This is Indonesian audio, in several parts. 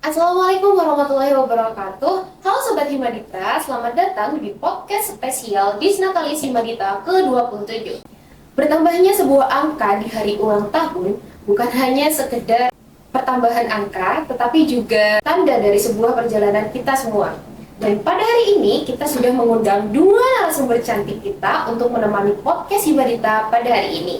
Assalamualaikum warahmatullahi wabarakatuh. Halo Sobat Himadita, selamat datang di podcast spesial Disnatalis Himadita ke-27. Bertambahnya sebuah angka di hari ulang tahun bukan hanya sekedar pertambahan angka, tetapi juga tanda dari sebuah perjalanan kita semua. Dan pada hari ini kita sudah mengundang dua narasumber cantik kita untuk menemani podcast Himadita pada hari ini.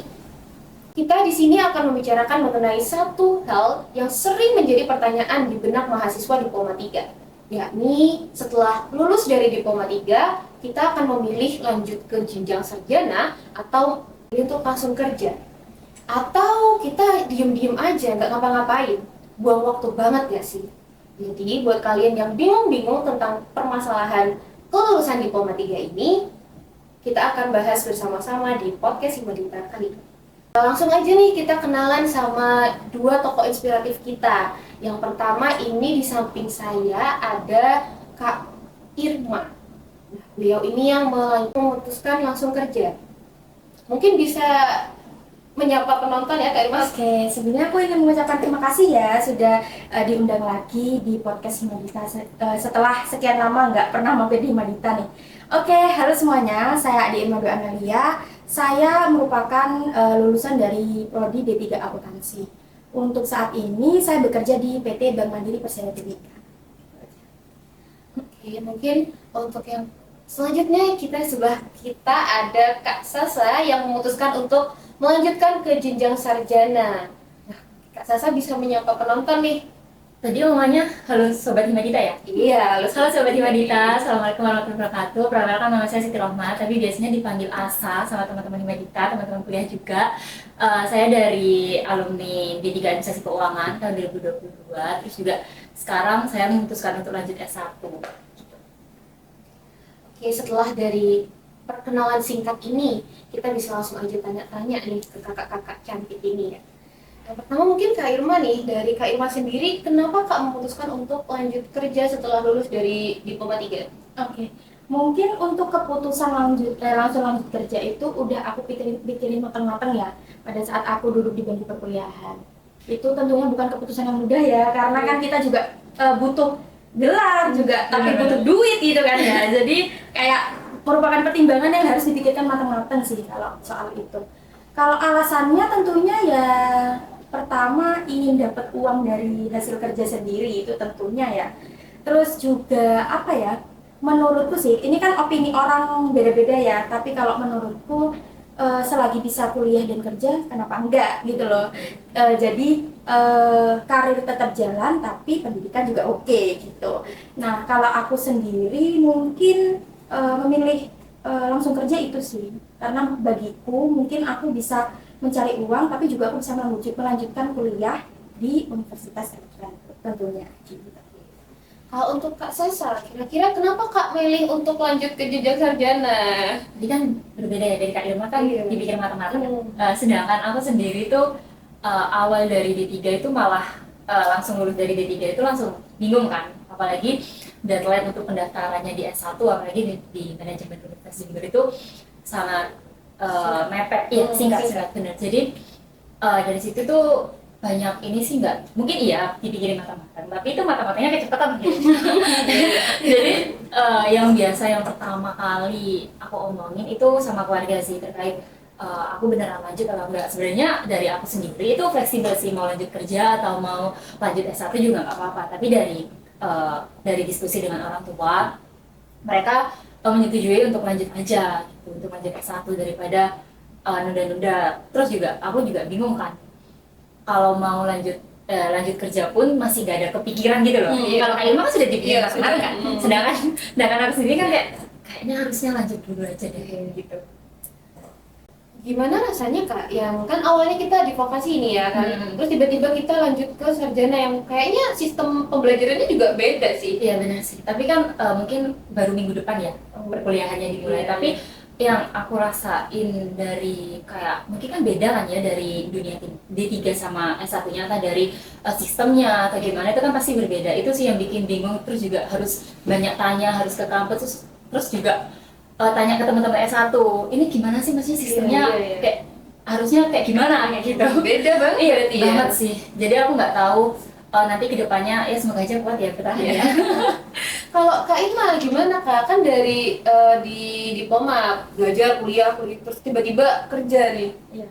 Kita di sini akan membicarakan mengenai satu hal yang sering menjadi pertanyaan di benak mahasiswa Diploma 3, yakni setelah lulus dari Diploma 3, kita akan memilih lanjut ke jenjang sarjana atau untuk langsung kerja. Atau kita diem-diem aja, nggak ngapa-ngapain. Buang waktu banget ya sih? Jadi buat kalian yang bingung-bingung tentang permasalahan kelulusan Diploma 3 ini, kita akan bahas bersama-sama di podcast Himadita kali ini. Langsung aja nih kita kenalan sama dua tokoh inspiratif kita. Yang pertama ini di samping saya ada Kak Irma. Nah, beliau ini yang memutuskan langsung kerja. Mungkin bisa menyapa penonton ya Kak Irma. Oke, sebenarnya aku ingin mengucapkan terima kasih ya sudah diundang lagi di podcast Himadita setelah sekian lama nggak pernah mampir di Himadita nih. Oke, halo semuanya, saya Adi Irma Dwi Amelia. Saya merupakan lulusan dari Prodi D3 Akuntansi. Untuk saat ini saya bekerja di PT Bank Mandiri Persero Tbk. Oke, mungkin untuk yang selanjutnya kita ada Kak Sasa yang memutuskan untuk melanjutkan ke jenjang sarjana. Nah, Kak Sasa bisa menyapa penonton nih. Tadi omongnya halo Sobat Himadita ya? Iya, Halo Sobat Himadita, Assalamualaikum warahmatullahi wabarakatuh. Perkenalkan nama saya Siti Rohma, tapi biasanya dipanggil Asa sama teman-teman Himadita, teman-teman kuliah juga. Saya dari alumni D3 Administrasi Keuangan tahun 2022, terus juga sekarang saya memutuskan untuk lanjut S1. Oke, setelah dari perkenalan singkat ini, kita bisa langsung aja tanya-tanya nih ke kakak-kakak cantik ini ya. Yang pertama mungkin Kak Irma nih, dari Kak Irma sendiri, kenapa Kak memutuskan untuk lanjut kerja setelah lulus dari Diploma 3? Oke, mungkin untuk keputusan langsung lanjut kerja itu udah aku pikirin matang-matang ya pada saat aku duduk di bangku perkuliahan. Itu tentunya bukan keputusan yang mudah ya, karena kan kita juga butuh gelar juga, tapi butuh duit gitu kan ya. Jadi kayak merupakan pertimbangan yang harus dipikirkan matang-matang sih kalau soal itu. Kalau alasannya tentunya ya pertama ingin dapat uang dari hasil kerja sendiri, itu tentunya ya. Terus juga apa ya, menurutku sih ini kan opini orang beda-beda ya, tapi kalau menurutku selagi bisa kuliah dan kerja kenapa enggak gitu loh. Jadi karir tetap jalan tapi pendidikan juga oke gitu. Nah kalau aku sendiri mungkin memilih langsung kerja itu sih, karena bagiku mungkin aku bisa mencari uang tapi juga aku bisa melanjutkan kuliah di universitas tentunya gitu. Kalau untuk Kak Sasa, kira-kira kenapa Kak milih untuk lanjut ke jenjang sarjana? Jadi kan berbeda ya, dari Kak Irma kan Iya. dipikir matang-matang. Sedangkan aku sendiri tuh awal dari D3 itu malah langsung lulus dari D3 itu langsung bingung kan. Apalagi deadline untuk pendaftarannya di S1, apalagi di manajemen universitas Jember itu sangat mepet, ya singkat benar. Jadi dari situ tuh banyak ini sih nggak, mungkin iya dipikirin matang-matang, tapi itu matang-matangnya kecepatan gitu. Jadi yang pertama kali aku omongin itu sama keluarga sih terkait aku beneran lanjut atau enggak. Sebenarnya dari aku sendiri itu fleksibel sih, mau lanjut kerja atau mau lanjut S1 juga nggak apa-apa, tapi dari diskusi dengan orang tua, mereka menyetujui untuk lanjut aja gitu, untuk lanjut S1 daripada nunda-nunda. Terus juga aku juga bingung kan, kalau mau lanjut kerja pun masih gak ada kepikiran gitu loh. Kalau kayak Irma kan sudah dipikirin kemarin kan. Sedangkan aku sendiri kan kayaknya harusnya lanjut dulu aja deh gitu. Gimana rasanya Kak, yang kan awalnya kita di vokasi ini ya kan, terus tiba-tiba kita lanjut ke sarjana yang kayaknya sistem pembelajarannya juga beda sih. Iya benar sih, tapi kan mungkin baru minggu depan ya perkuliahannya dimulai. Tapi yang aku rasain dari kayak, mungkin kan beda kan ya dari dunia D3 sama S1-nya, atau dari sistemnya atau gimana, itu kan pasti berbeda. Itu sih yang bikin bingung, terus juga harus banyak tanya, harus ke kampus, terus juga tanya ke teman-teman S1, ini gimana sih maksudnya sistemnya, kayak harusnya kayak gimana kayak gitu. Beda banget. Iya berarti banget sih. Jadi aku nggak tahu nanti kedepannya ya semoga aja kuat ya bertahan ya. Kalau Kak Irma gimana Kak? Kan dari di diploma belajar kuliah terus tiba-tiba kerja nih. Iya.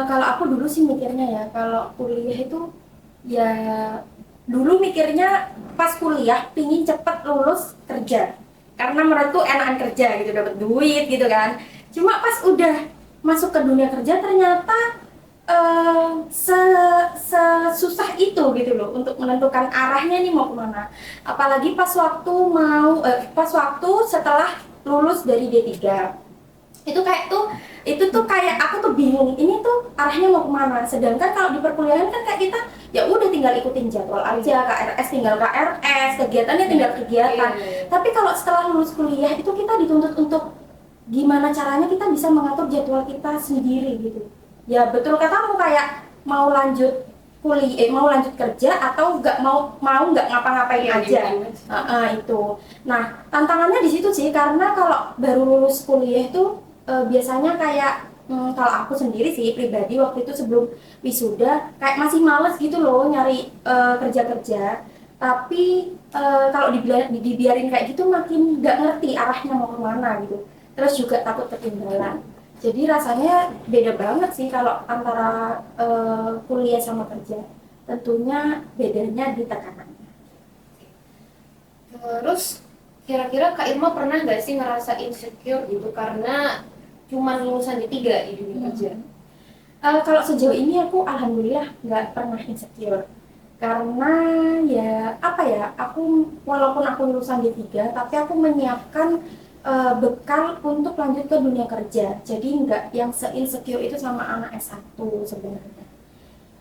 Kalau aku dulu sih mikirnya ya, kalau kuliah itu ya dulu mikirnya pas kuliah pingin cepet lulus kerja. Karena menurutku enakan kerja gitu, dapat duit gitu kan. Cuma pas udah masuk ke dunia kerja ternyata sesusah itu gitu loh untuk menentukan arahnya nih mau kemana. Apalagi pas waktu setelah lulus dari D3 itu tuh kayak aku tuh bingung ini tuh arahnya mau kemana. Sedangkan kalau di perkuliahan kan kayak kita ya udah tinggal ikutin jadwal aja, KRS tinggal KRS, kegiatannya tinggal kegiatan. Tapi kalau setelah lulus kuliah itu kita dituntut untuk gimana caranya kita bisa mengatur jadwal kita sendiri gitu. Ya betul katamu, kayak mau lanjut mau lanjut kerja atau nggak ngapa-ngapain aja. Itu. Nah, tantangannya di situ sih, karena kalau baru lulus kuliah itu biasanya kayak kalau aku sendiri sih pribadi waktu itu sebelum wisuda kayak masih males gitu loh nyari kerja-kerja. Tapi kalau dibiarin kayak gitu makin nggak ngerti arahnya mau kemana gitu. Terus juga takut ketinggalan. Jadi rasanya beda banget sih kalau antara kuliah sama kerja. Tentunya bedanya di tekanannya. Terus kira-kira Kak Irma pernah nggak sih ngerasa insecure gitu karena cuma lulusan D3 di dunia kerja? Kalau sejauh ini aku alhamdulillah nggak pernah insecure. Karena ya apa ya, aku walaupun aku lulusan D3 tapi aku menyiapkan bekal untuk lanjut ke dunia kerja. Jadi nggak yang se-insecure itu sama anak S1 sebenarnya.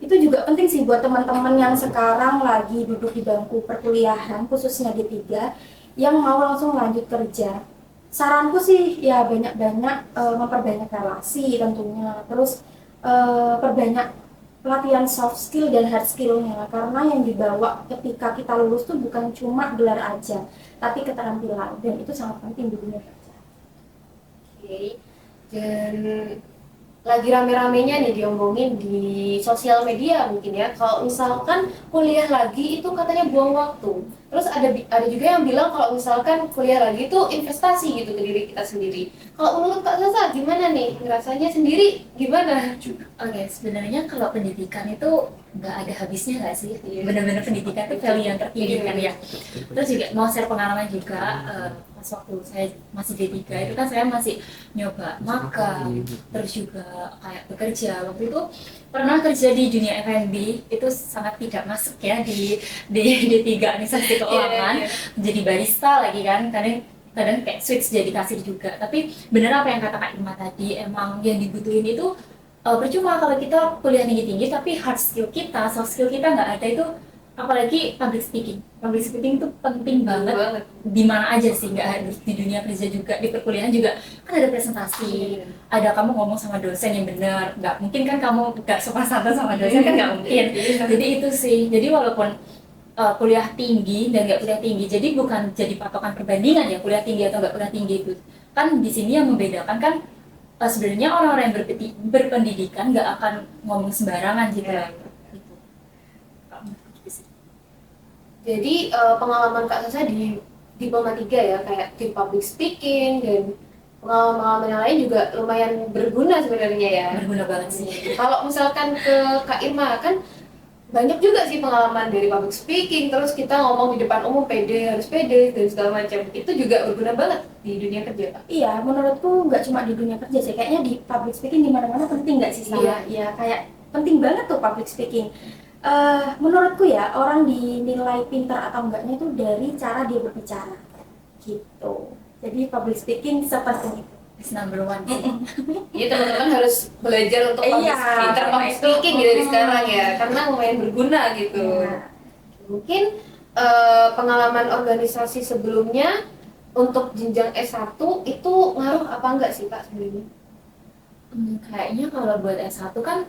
Itu juga penting sih buat teman-teman yang sekarang lagi duduk di bangku perkuliahan, khususnya D3, yang mau langsung lanjut kerja. Saranku sih ya banyak-banyak memperbanyak relasi tentunya. Terus perbanyak pelatihan soft skill dan hard skill-nya, karena yang dibawa ketika kita lulus tuh bukan cuma gelar aja, tapi keterampilan, dan itu sangat penting di dunia kerja. Oke. Dan lagi rame-ramenya nih diomongin di sosial media mungkin ya, kalau misalkan kuliah lagi itu katanya buang waktu. Terus ada juga yang bilang kalau misalkan kuliah lagi itu investasi gitu ke diri kita sendiri. Kalau menurut Kak Sasa gimana nih? Ngerasanya sendiri gimana? Oke, sebenarnya kalau pendidikan itu nggak ada habisnya nggak sih? Benar-benar pendidikan itu value yang tertinggi kan ya. Terus juga mau share pengalaman juga, pas waktu saya masih D3 itu kan saya masih nyoba magang, terus juga kayak bekerja. Waktu itu pernah kerja di dunia F&B, itu sangat tidak masuk ya di D3 administrasi keuangan, jadi barista lagi kan, kadang kayak switch jadi kasir juga. Tapi benar apa yang kata Kak Irma tadi, emang yang dibutuhin itu percuma kalau kita kuliah tinggi-tinggi tapi hard skill kita, soft skill kita nggak ada. Itu apalagi public speaking itu penting banget di mana aja sih, nggak harus di dunia kerja juga, di perkuliahan juga kan ada presentasi, ada kamu ngomong sama dosen yang benar, nggak mungkin kan kamu nggak sopan santun sama dosen kan, nggak mungkin. Jadi itu sih, jadi walaupun kuliah tinggi dan nggak kuliah tinggi, jadi bukan jadi patokan perbandingan ya kuliah tinggi atau nggak kuliah tinggi. Itu kan di sini yang membedakan kan sebenarnya orang-orang yang berpendidikan nggak akan ngomong sembarangan gitu. Jadi pengalaman Kak Sasa di diploma 3 ya, kayak di public speaking dan pengalaman yang lain juga lumayan berguna sebenarnya ya. Berguna banget sih. Kalau misalkan ke Kak Irma kan banyak juga sih pengalaman dari public speaking, terus kita ngomong di depan umum harus pede dan segala macam. Itu juga berguna banget di dunia kerja, Kak. Iya, menurutku nggak cuma di dunia kerja sih, kayaknya di public speaking di mana-mana penting nggak sih sama? Iya, kayak penting banget tuh public speaking. Menurutku ya, orang dinilai pintar atau enggaknya itu dari cara dia berbicara gitu. Jadi public speaking sepenting itu. It's number one sih. Iya, teman-teman harus belajar untuk public speaking dari sekarang ya, karena lumayan berguna gitu. Mungkin pengalaman organisasi sebelumnya untuk jenjang S1 itu ngaruh apa enggak sih Kak sebenarnya? Kayaknya kalau buat S1 kan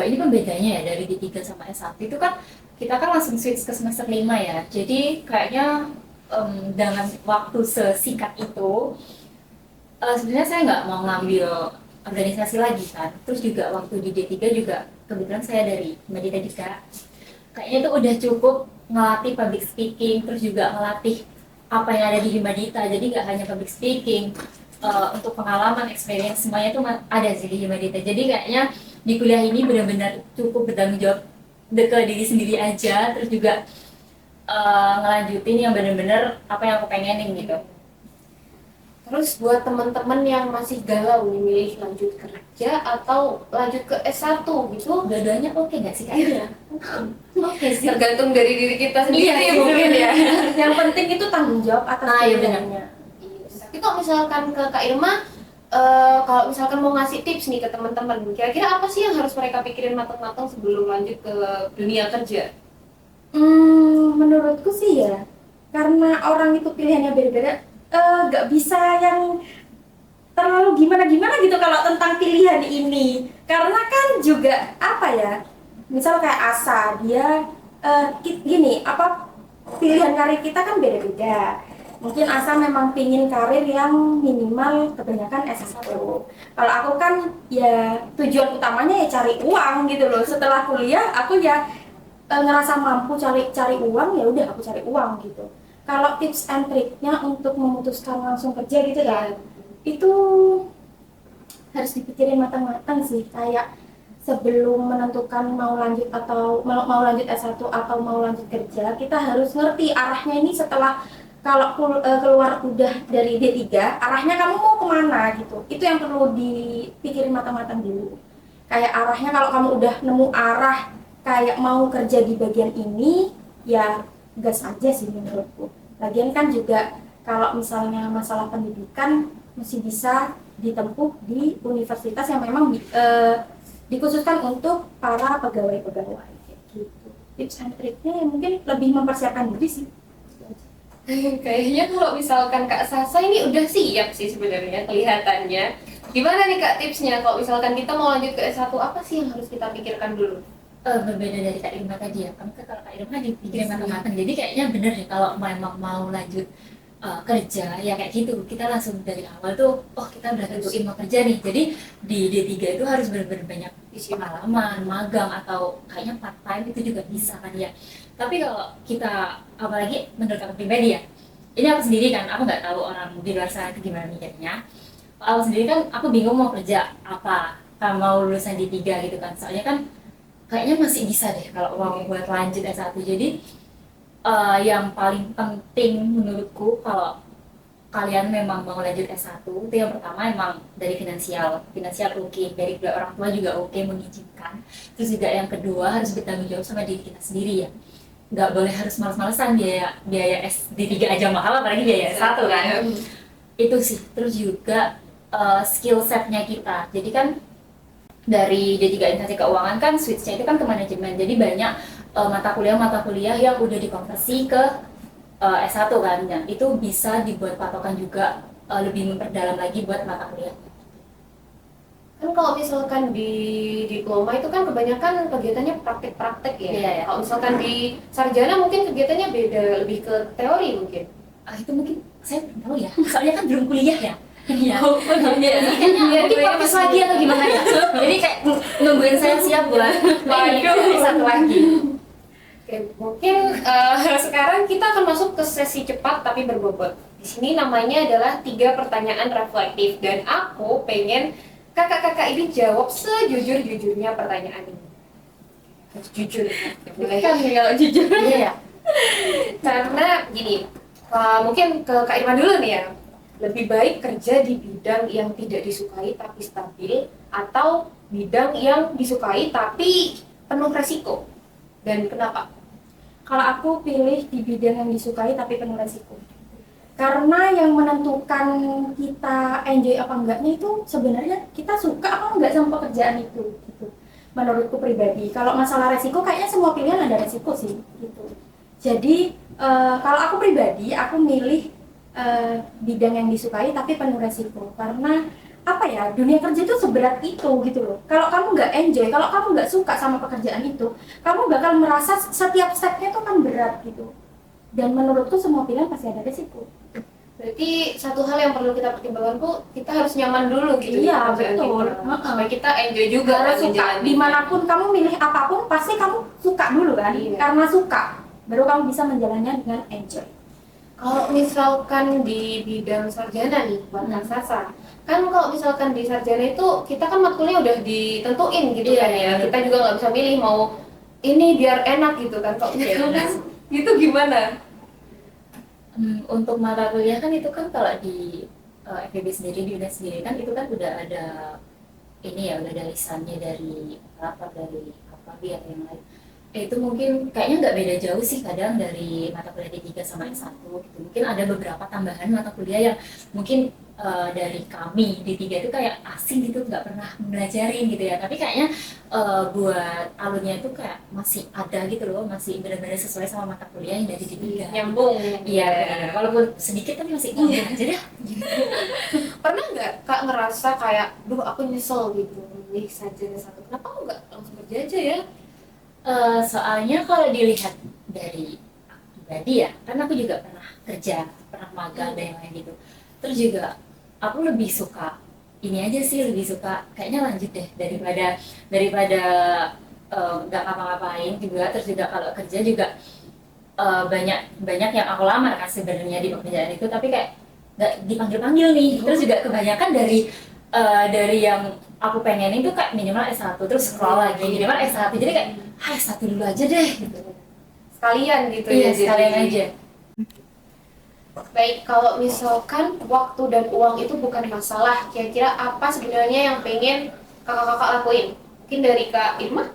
ini pembedanya ya dari D3 sama S1 itu kan kita kan langsung switch ke semester 5 ya. Jadi kayaknya dengan waktu sesingkat itu sebenarnya saya nggak mau ngambil organisasi lagi kan. Terus juga waktu di D3 juga kebetulan saya dari Meditadika. kayaknya itu udah cukup ngelatih public speaking, terus juga ngelatih apa yang ada di Himadita. Jadi nggak hanya public speaking, untuk pengalaman, experience semuanya tuh ada sih di Himadita. Jadi kayaknya di kuliah ini benar-benar cukup bertanggung jawab ke diri sendiri aja, terus juga ngelanjutin yang benar-benar apa yang aku pengenin gitu. Terus buat teman-teman yang masih galau nih milih lanjut kerja atau lanjut ke S1 gitu, Dua-duanya oke nggak sih kayaknya? Oke sih. tergantung dari diri kita sendiri Iya, mungkin ya. Yang penting itu tanggung jawab atas Nah, iya pilihannya. Tapi kalau misalkan ke Kak Irma, kalau misalkan mau ngasih tips nih ke teman-teman, kira-kira apa sih yang harus mereka pikirin matang-matang sebelum lanjut ke dunia kerja? Menurutku sih ya, karena orang itu pilihannya beda-beda, nggak bisa yang terlalu gimana-gimana gitu kalau tentang pilihan ini. Karena kan juga apa ya, misal kayak Asa, dia gini, apa pilihan karir kita kan beda-beda. Mungkin Asa memang pingin karir yang minimal kebanyakan S1. Kalau aku kan ya tujuan utamanya ya cari uang gitu loh. Setelah kuliah aku ya ngerasa mampu cari uang, ya udah aku cari uang gitu. Kalau tips and triknya untuk memutuskan langsung kerja gitu ya, itu harus dipikirin matang-matang sih. Kayak sebelum menentukan mau lanjut atau mau lanjut S1 atau mau lanjut kerja, kita harus ngerti arahnya ini setelah kalau keluar udah dari D3, arahnya kamu mau kemana gitu. Itu yang perlu dipikirin matang-matang dulu. Kayak arahnya kalau kamu udah nemu arah kayak mau kerja di bagian ini, ya gas aja sih menurutku. Lagian kan juga kalau misalnya masalah pendidikan masih bisa ditempuh di universitas yang memang dikhususkan untuk para pegawai-pegawai kayak gitu. Tips and triknya ya mungkin lebih mempersiapkan diri sih. Kayaknya kalau misalkan Kak Sasa ini udah siap sih sebenarnya kelihatannya. Gimana nih Kak tipsnya kalau misalkan kita mau lanjut ke S1, apa sih yang harus kita pikirkan dulu? Berbeda dari Kak Irma tadi ya, kan kalau Kak Irma dipikirin matang-matang, jadi kayaknya bener deh kalau memang mau lanjut kerja ya kayak gitu, kita langsung dari awal tuh, oh kita udah tentuin mau kerja nih, jadi di D3 itu harus benar-benar banyak isi pengalaman, magang, atau kayaknya part time itu juga bisa kan ya. Tapi kalau kita, apalagi menurut aku pribadi ya, ini aku sendiri kan, aku nggak tahu orang di luar sana itu gimana mikirnya. Aku sendiri kan, aku bingung mau kerja apa, kalau mau lulusan D3 gitu kan, soalnya kan kayaknya masih bisa deh kalau mau buat lanjut S1. Jadi yang paling penting menurutku kalau kalian memang mau lanjut S1, itu yang pertama emang dari finansial oke, dari kedua orang tua juga oke mengizinkan. Terus juga yang kedua harus bertanggung jawab sama diri kita sendiri ya. Nggak boleh harus malas-malasan, biaya SD3 aja mahal, apalagi biaya S1 kan. Itu sih. Terus juga skill setnya kita. Jadi kan dari D3 Instansi Keuangan kan switch-nya itu kan ke manajemen, jadi banyak mata kuliah yang udah dikonversi ke S1 kan, ya. Itu bisa dibuat patokan juga, lebih memperdalam lagi buat mata kuliah. Kan kalau misalkan di diploma itu kan kebanyakan kegiatannya praktek-praktek ya. Iya, ya. Kalau misalkan di sarjana mungkin kegiatannya beda, lebih ke teori mungkin. Itu mungkin saya belum tahu ya, soalnya kan belum kuliah ya. Iya. Iya, Mungkin podcast lagi atau gimana ya? Jadi kayak nungguin saya siap buat satu lagi. Oke, mungkin sekarang kita akan masuk ke sesi cepat tapi berbobot. Di sini namanya adalah 3 pertanyaan reflektif dan aku pengen kakak-kakak ini jawab sejujur-jujurnya pertanyaan ini. Harus jujur, boleh kan kalau jujur? Iya ya. Karena gini, mungkin ke Kak Irma dulu nih ya. Lebih baik kerja di bidang yang tidak disukai tapi stabil, atau bidang yang disukai tapi penuh resiko? Dan kenapa? Kalau aku pilih di bidang yang disukai tapi penuh resiko. Karena yang menentukan kita enjoy apa enggaknya itu sebenarnya kita suka apa enggak sama pekerjaan itu gitu. Menurutku pribadi. Kalau masalah resiko kayaknya semua pilihan ada resiko sih gitu. Jadi kalau aku pribadi aku milih bidang yang disukai tapi penuh resiko. Karena apa ya, dunia kerja itu seberat itu gitu loh. Kalau kamu nggak enjoy, kalau kamu nggak suka sama pekerjaan itu, kamu bakal merasa setiap stepnya itu kan berat gitu. Dan menurutku semua pilihan pasti ada resiko. Berarti satu hal yang perlu kita pertimbangkan tuh kita harus nyaman dulu gitu. Iya, di pekerjaan betul. kita. Supaya kita enjoy juga Karena kan suka, menjalani. dimanapun kamu milih apapun pasti kamu suka dulu kan. Iya. Karena suka baru kamu bisa menjalannya dengan enjoy. Kalau misalkan di bidang sarjana nih buat Kak Sasa, kan kalau misalkan di sarjana itu kita kan matkulnya udah ditentuin gitu Iya, kan ya. iya. Kita juga nggak bisa milih mau ini biar enak gitu kan. Kalau Iya, misalkan benar. gitu gimana? Untuk mata kuliah kan itu kan kalau di FEB sendiri, di UNED sendiri kan itu kan udah ada ini ya, udah ada lisannya dari apa, dari apa biar yang lain. Itu mungkin kayaknya nggak beda jauh sih kadang dari mata kuliah D3 sama S1 gitu. Mungkin ada beberapa tambahan mata kuliah yang mungkin dari kami D3 itu kayak asing gitu, nggak pernah belajarin gitu ya. Tapi kayaknya buat alumnya itu kayak masih ada gitu loh, masih benar-benar sesuai sama mata kuliah yang dari D3. Nyambung. Iya, benar. Walaupun sedikit tapi masih nyambung aja deh. Pernah nggak Kak ngerasa kayak, duh aku nyesel gitu milih sarjana satu. Kenapa aku nggak langsung kerja aja ya? Soalnya kalau dilihat dari aku pribadi ya, kan aku juga pernah kerja, pernah magang dan yang lain gitu. Terus juga aku lebih suka ini aja sih, lebih suka kayaknya lanjut deh daripada nggak ngapa-ngapain juga. Terus juga kalau kerja juga banyak yang aku lamar kan sebenarnya di pekerjaan itu, tapi kayak nggak dipanggil-panggil nih. Terus juga kebanyakan dari yang aku pengen itu kayak minimal S1, terus scroll lagi minimal S1, jadi kayak S1 dulu aja deh gitu. Sekalian gitu Iya, ya. sekalian jadi. aja. Baik, kalau misalkan waktu dan uang itu bukan masalah, kira-kira apa sebenarnya yang pengen kakak-kakak lakuin? Mungkin dari Kak Irma?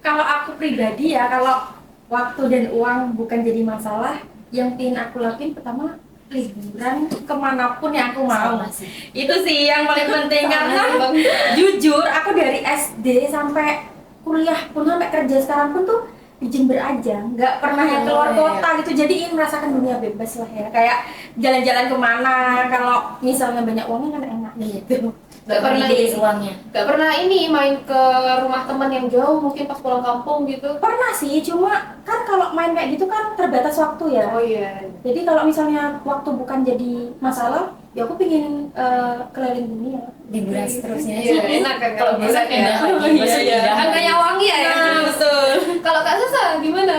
Kalau aku pribadi ya, kalau waktu dan uang bukan jadi masalah, yang ingin aku lakuin pertama liburan kemanapun yang aku mau. Sama sih. Itu sih yang paling penting karena jujur aku dari SD sampai kuliah pun sampai kerja sekarang pun tuh di Jember aja, nggak pernah yang keluar kota gitu. Jadi ingin merasakan dunia bebas lah ya, kayak jalan-jalan kemana. Kalau misalnya banyak uangnya kan enak gitu. Gak pernah di uangnya. Gak pernah ini main ke rumah teman yang jauh mungkin pas pulang kampung gitu? Pernah sih, cuma kan kalau main kayak gitu kan terbatas waktu ya. Oh iya. Jadi kalau misalnya waktu bukan jadi masalah, ya aku pingin keliling dunia. Liburan seterusnya Iya, aja. enak kan Kalau bisa liburan ya. pindah lagi, Oh, bisa iya. pindah Angkanya lagi. wangi ya. Nah, betul. Kalau Kak Sasa gimana?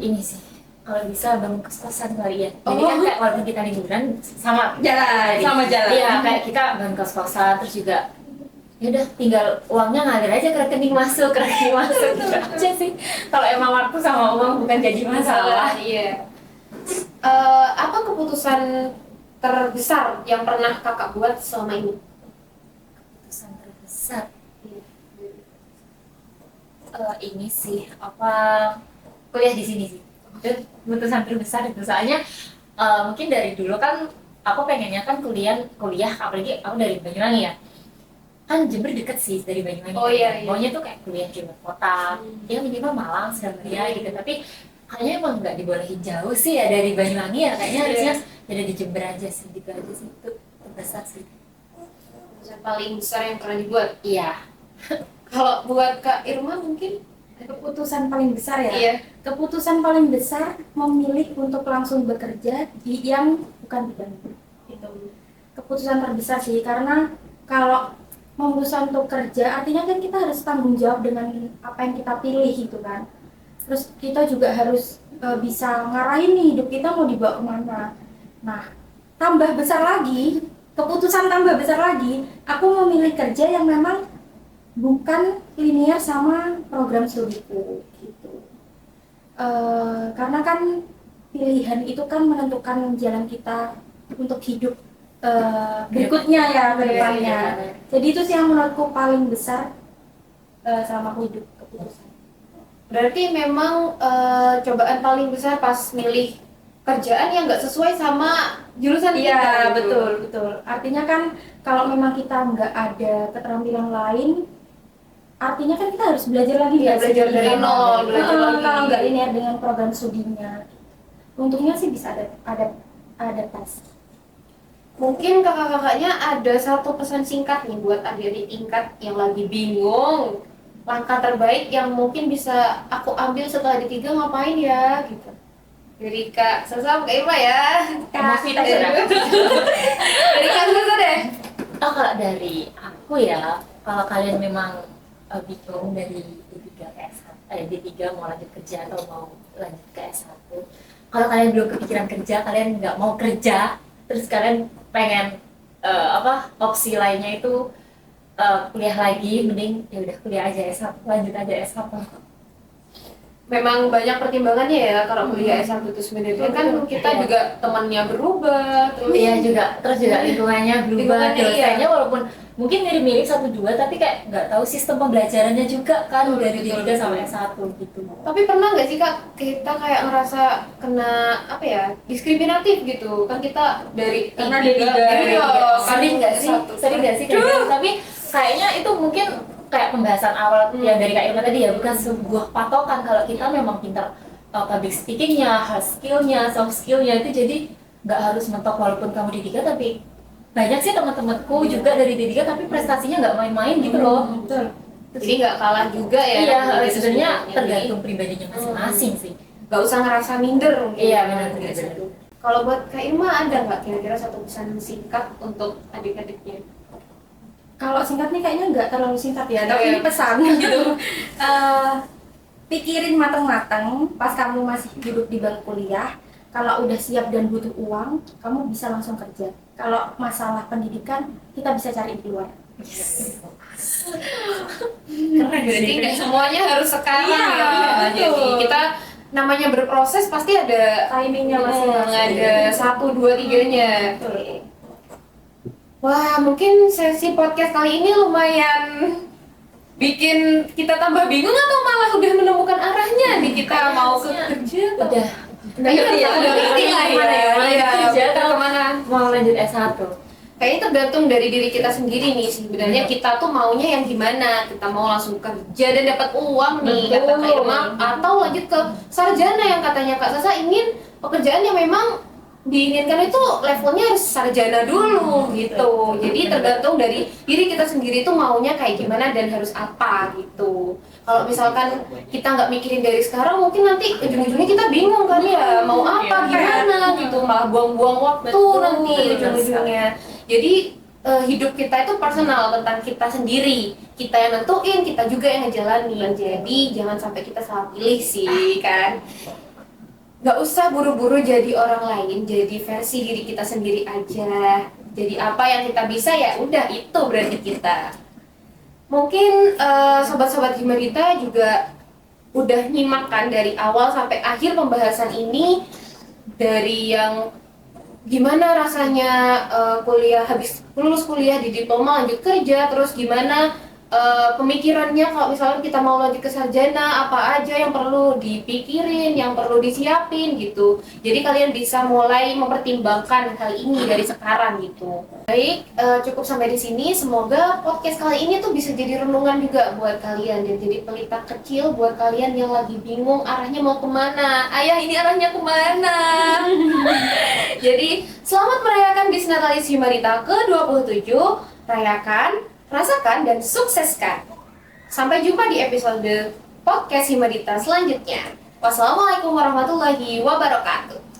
Ini sih, kalau bisa bangun kos-kosan kali ya. Jadi Oh. kan kayak walaupun kita liburan sama Jalan, sama jalan. Iya, kayak kita bangun kos-kosan, terus juga ya udah tinggal uangnya ngalir aja ke rekening masuk gitu aja sih. Kalau emang waktu sama uang bukan jadi masalah. Iya. Apa keputusan terbesar yang pernah kakak buat selama ini? Keputusan terbesar ini sih apa, kuliah di sini sih. Itu keputusan terbesar itu soalnya mungkin dari dulu kan aku pengennya kan kuliah apalagi aku dari Banyuwangi ya. Kan Jember deket sih dari Banyuwangi. Oh, iya, iya. Maunya tuh kayak kuliah di luar kota, ya minimal Malang, Surabaya gitu. Tapi kayaknya emang nggak dibolehin jauh sih ya dari Banyuwangi ya. Kayaknya Iya. harusnya ada di Jember aja sih, gitu aja sih. Itu terbesar sih. Keputusan paling besar yang pernah dibuat. Iya. Kalau buat Kak Irma mungkin? Keputusan paling besar ya. Iya. Keputusan paling besar memilih untuk langsung bekerja di yang bukan bidang itu. Keputusan terbesar sih, karena kalau memutuskan untuk kerja artinya kan kita harus tanggung jawab dengan apa yang kita pilih gitu kan. Terus kita juga harus bisa ngarahin nih hidup kita mau dibawa kemana. Nah, tambah besar lagi, keputusan tambah besar lagi, aku memilih kerja yang memang bukan linear sama program studiku gitu. Karena kan pilihan itu kan menentukan jalan kita untuk hidup berikutnya ya, ke depannya. Jadi itu sih yang menurutku paling besar selama aku hidup, keputusan. Berarti memang cobaan paling besar pas milih kerjaan yang nggak sesuai sama jurusan kita. Iya, gitu. betul, betul. Artinya kan kalau memang kita nggak ada keterampilan lain, artinya kan kita harus belajar lagi. Iya, belajar dari nol, belajar lagi. Kalau nggak linear dengan program studinya. Untungnya sih bisa ada adaptasi. Mungkin kakak-kakaknya ada satu pesan singkat nih buat adik-adik tingkat yang lagi bingung. Langkah terbaik yang mungkin bisa aku ambil setelah D3 ngapain ya gitu. Dari Kak Sasa, Kak Irma ya. Emosi tak Dari dari Kak Sasa deh. Oh, kalau dari aku ya, kalau kalian memang bingung dari D3 ke S1, D3 mau lanjut kerja atau mau lanjut ke S1, kalau kalian belum kepikiran kerja, kalian nggak mau kerja, terus kalian pengen opsi lainnya itu kuliah lagi, mending ya udah kuliah aja S1, lanjut aja S1. Memang banyak pertimbangannya ya kalau kuliah S1 itu sebenarnya kan kita Iya. juga temannya berubah, terus Iya juga, terus juga lingkungannya berubah, Lingkungannya, dosennya iya. walaupun mungkin mirip-mirip 1-2, tapi kayak nggak tahu sistem pembelajarannya juga kan dari Betul, D3 betul. sampai S1 gitu. Tapi pernah nggak sih Kak kita kayak ngerasa kena apa ya diskriminatif gitu kan kita dari Karena D3, D3, iya, Sering nggak sih? S1. Sering nggak sih kayak gitu? Tapi kayaknya itu mungkin kayak pembahasan awal yang dari Kak Irma tadi ya, bukan sebuah patokan kalau kita memang pintar public speakingnya, hard skillnya, soft skillnya itu, jadi nggak harus mentok walaupun kamu D3, tapi banyak sih teman-temanku juga dari D3 tapi prestasinya nggak main-main gitu loh. Betul. Jadi nggak kalah juga ya. Iya, gitu sebenarnya sebenarnya. tergantung pribadinya masing-masing sih. Nggak usah ngerasa minder mungkin. Iya, ya, benar, di benar, S1. benar. Kalau buat Kak Irma ada nggak kira-kira satu pesan singkat untuk adik-adiknya? Kalau singkat nih kayaknya nggak terlalu singkat ya, Oh, tapi iya. ini pesan gitu. Pikirin matang-matang pas kamu masih duduk di bangku kuliah. Kalau udah siap dan butuh uang, kamu bisa langsung kerja. Kalau masalah pendidikan, kita bisa cari di luar. Keren Jadi sih. nggak semuanya harus sekarang Iya, ya. Jadi betul. kita namanya berproses pasti ada Timingnya masing-masing. ada 1, 2, 3-nya. Betul. Wah, mungkin sesi podcast kali ini lumayan bikin kita tambah bingung atau malah udah menemukan arahnya nih kita mau ke kerja atau Udah ngerti ya, udah ngerti lah ya. Kemana ya, mau lanjut Iya, kerja udah atau kemana? mau lanjut S1. Kayaknya tergantung dari diri kita sendiri nih sebenarnya kita tuh maunya yang gimana. Kita mau langsung kerja dan dapat uang nih Betul. kata Kak Irma, atau lanjut ke sarjana yang katanya Kak Sasa ingin pekerjaan yang memang diinginkan itu levelnya harus sarjana dulu gitu. Jadi tergantung dari diri kita sendiri tuh maunya kayak gimana dan harus apa gitu. Kalau misalkan kita nggak mikirin dari sekarang, mungkin nanti ujung-ujungnya kita bingung kan ya mau apa gimana gitu, malah buang-buang waktu Betul, nanti betul ujung-ujungnya. Jadi hidup kita itu personal tentang kita sendiri, kita yang nentuin, kita juga yang ngejalanin. Jadi jangan sampai kita salah pilih sih kan. Gak usah buru-buru jadi orang lain, jadi versi diri kita sendiri aja. Jadi apa yang kita bisa ya udah itu berarti kita. Mungkin sobat-sobat Himadita juga udah nyimak kan dari awal sampai akhir pembahasan ini, dari yang gimana rasanya kuliah habis lulus kuliah di diploma lanjut kerja, terus gimana pemikirannya kalau misalnya kita mau lanjut ke sarjana, apa aja yang perlu dipikirin, yang perlu disiapin gitu. Jadi kalian bisa mulai mempertimbangkan hal ini dari sekarang gitu. Baik, cukup sampai di sini. Semoga podcast kali ini tuh bisa jadi renungan juga buat kalian dan jadi pelita kecil buat kalian yang lagi bingung arahnya mau kemana. Ayah, ini arahnya kemana? Jadi selamat merayakan Bisnatalis Himadita ke-27. Rayakan, rasakan, dan sukseskan. Sampai jumpa di episode podcast Himadita selanjutnya. Wassalamualaikum warahmatullahi wabarakatuh.